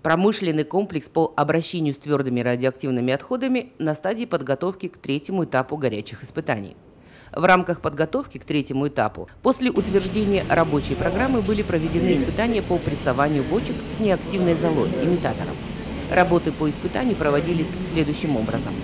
Промышленный комплекс по обращению с твердыми радиоактивными отходами на стадии подготовки к третьему этапу горячих испытаний. В рамках подготовки к третьему этапу после утверждения рабочей программы были проведены испытания по прессованию бочек с неактивной золой, имитатором. Работы по испытанию проводились следующим образом.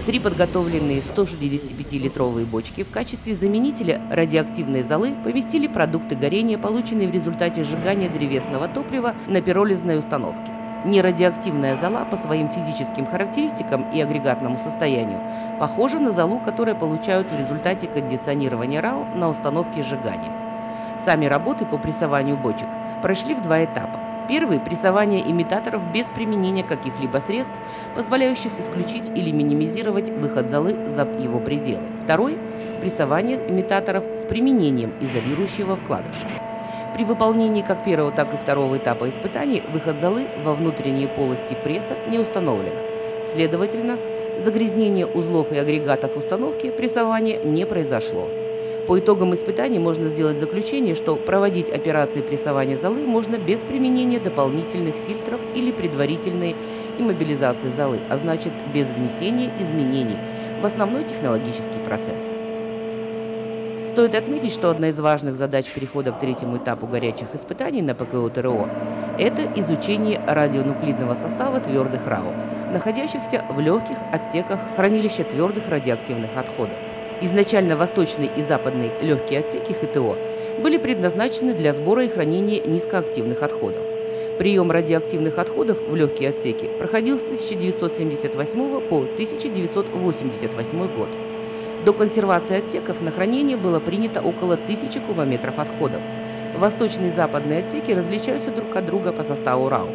В 3 подготовленные 165-литровые бочки в качестве заменителя радиоактивной золы поместили продукты горения, полученные в результате сжигания древесного топлива на пиролизной установке. Нерадиоактивная зола по своим физическим характеристикам и агрегатному состоянию похожа на золу, которую получают в результате кондиционирования РАО на установке сжигания. Сами работы по прессованию бочек прошли в 2 этапа. Первый – прессование имитаторов без применения каких-либо средств, позволяющих исключить или минимизировать выход золы за его пределы. Второй – прессование имитаторов с применением изолирующего вкладыша. При выполнении как первого, так и второго этапа испытаний выход золы во внутренние полости пресса не установлено. Следовательно, загрязнение узлов и агрегатов установки прессования не произошло. По итогам испытаний можно сделать заключение, что проводить операции прессования золы можно без применения дополнительных фильтров или предварительной иммобилизации золы, а значит без внесения изменений в основной технологический процесс. Стоит отметить, что одна из важных задач перехода к третьему этапу горячих испытаний на ПКО ТРО – это изучение радионуклидного состава твердых РАО, находящихся в легких отсеках хранилища твердых радиоактивных отходов. Изначально восточный и западный легкие отсеки ХТО были предназначены для сбора и хранения низкоактивных отходов. Прием радиоактивных отходов в легкие отсеки проходил с 1978 по 1988 год. До консервации отсеков на хранение было принято около 1000 кубометров отходов. Восточные и западные отсеки различаются друг от друга по составу РАО.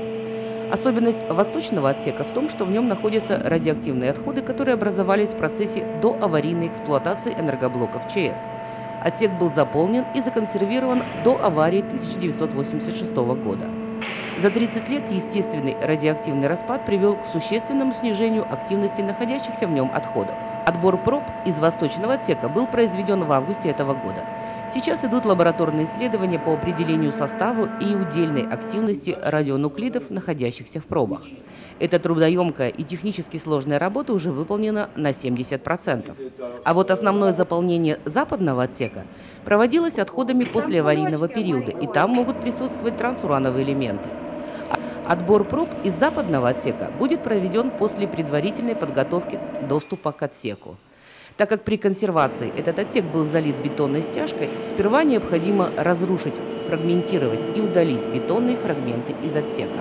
Особенность восточного отсека в том, что в нем находятся радиоактивные отходы, которые образовались в процессе доаварийной эксплуатации энергоблоков ЧС. Отсек был заполнен и законсервирован до аварии 1986 года. За 30 лет естественный радиоактивный распад привел к существенному снижению активности находящихся в нем отходов. Отбор проб из восточного отсека был произведен в августе этого года. Сейчас идут лабораторные исследования по определению состава и удельной активности радионуклидов, находящихся в пробах. Эта трудоемкая и технически сложная работа уже выполнена на 70%. А вот основное заполнение западного отсека проводилось отходами после аварийного периода, и там могут присутствовать трансурановые элементы. Отбор проб из западного отсека будет проведен после предварительной подготовки доступа к отсеку. Так как при консервации этот отсек был залит бетонной стяжкой, сперва необходимо разрушить, фрагментировать и удалить бетонные фрагменты из отсека.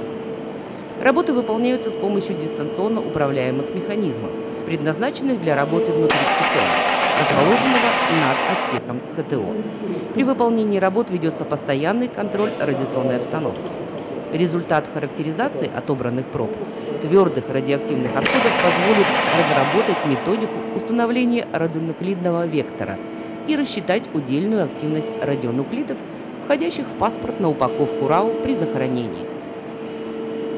Работы выполняются с помощью дистанционно управляемых механизмов, предназначенных для работы внутри часовни, расположенного над отсеком ХТО. При выполнении работ ведется постоянный контроль радиационной обстановки. Результат характеризации отобранных проб твердых радиоактивных отходов позволит разработать методику установления радионуклидного вектора и рассчитать удельную активность радионуклидов, входящих в паспорт на упаковку РАО при захоронении.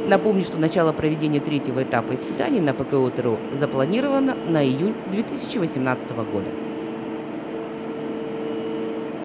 Напомню, что начало проведения третьего этапа испытаний на ПКО ТРО запланировано на июль 2018 года.